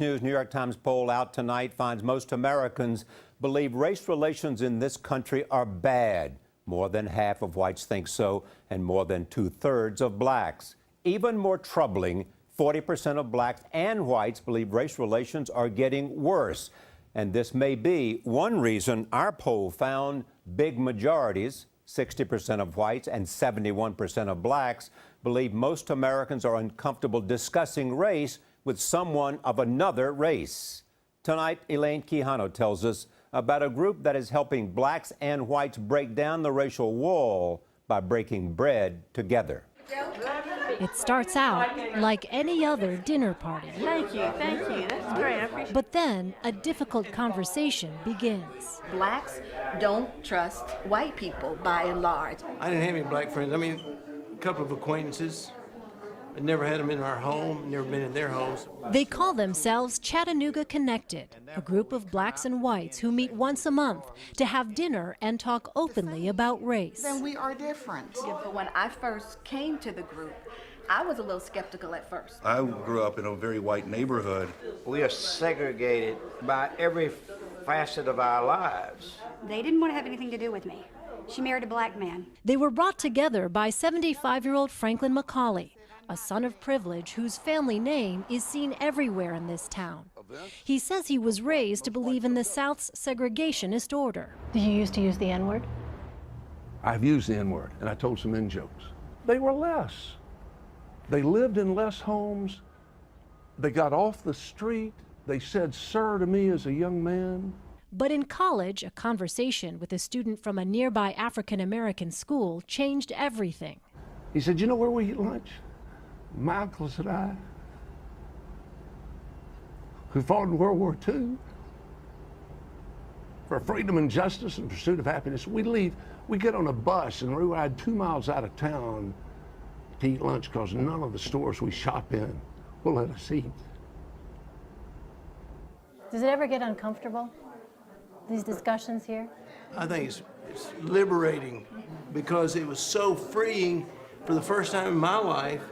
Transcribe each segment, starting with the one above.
News New York Times poll out tonight finds most Americans believe race relations in this country are bad. More than half of whites think so, and more than 2/3 of blacks. Even more troubling, 40% of blacks and whites believe race relations are getting worse. And this may be one reason our poll found big majorities, 60% of whites and 71% of blacks, believe most Americans are uncomfortable discussing race with someone of another race. Tonight, Elaine Quijano tells us about a group that is helping blacks and whites break down the racial wall by breaking bread together. It starts out like any other dinner party. Thank you, that's great. I appreciate it. But then a difficult conversation begins. Blacks don't trust white people by and large. I didn't have any black friends. I mean, a couple of acquaintances. I never had them in our home, never been in their homes. They call themselves Chattanooga Connected, a group of blacks and whites who meet once a month to have dinner and talk openly about race. Then we are different. But when I first came to the group, I was a little skeptical at first. I grew up in a very white neighborhood. We are segregated by every facet of our lives. They didn't want to have anything to do with me. She married a black man. They were brought together by 75-year-old Franklin McCallie, a son of privilege whose family name is seen everywhere in this town. He says he was raised to believe in the South's segregationist order. Did you used to use the N-word? I've used the N-word, and I told some in-jokes. They were less. They lived in less homes. They got off the street. They said sir to me as a young man. But in college, a conversation with a student from a nearby African-American school changed everything. He said, "You know where we eat lunch? My uncles and I, who fought in World War II for freedom and justice and pursuit of happiness, we get on a bus and we ride 2 miles out of town to eat lunch because none of the stores we shop in will let us eat." Does it ever get uncomfortable, these discussions here? I think it's liberating because it was so freeing for the first time in my life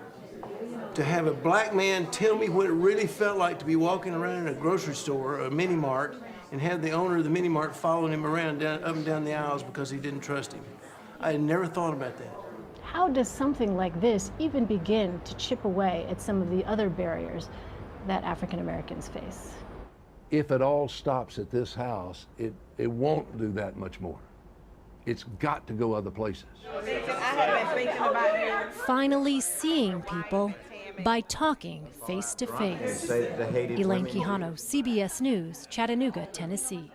to have a black man tell me what it really felt like to be walking around in a grocery store or a mini mart and have the owner of the mini mart following him around up and down the aisles because he didn't trust him. I had never thought about that. How does something like this even begin to chip away at some of the other barriers that African Americans face? If it all stops at this house, it won't do that much more. It's got to go other places. Finally seeing people by talking face to face. Elaine Quijano, CBS News, Chattanooga, Tennessee.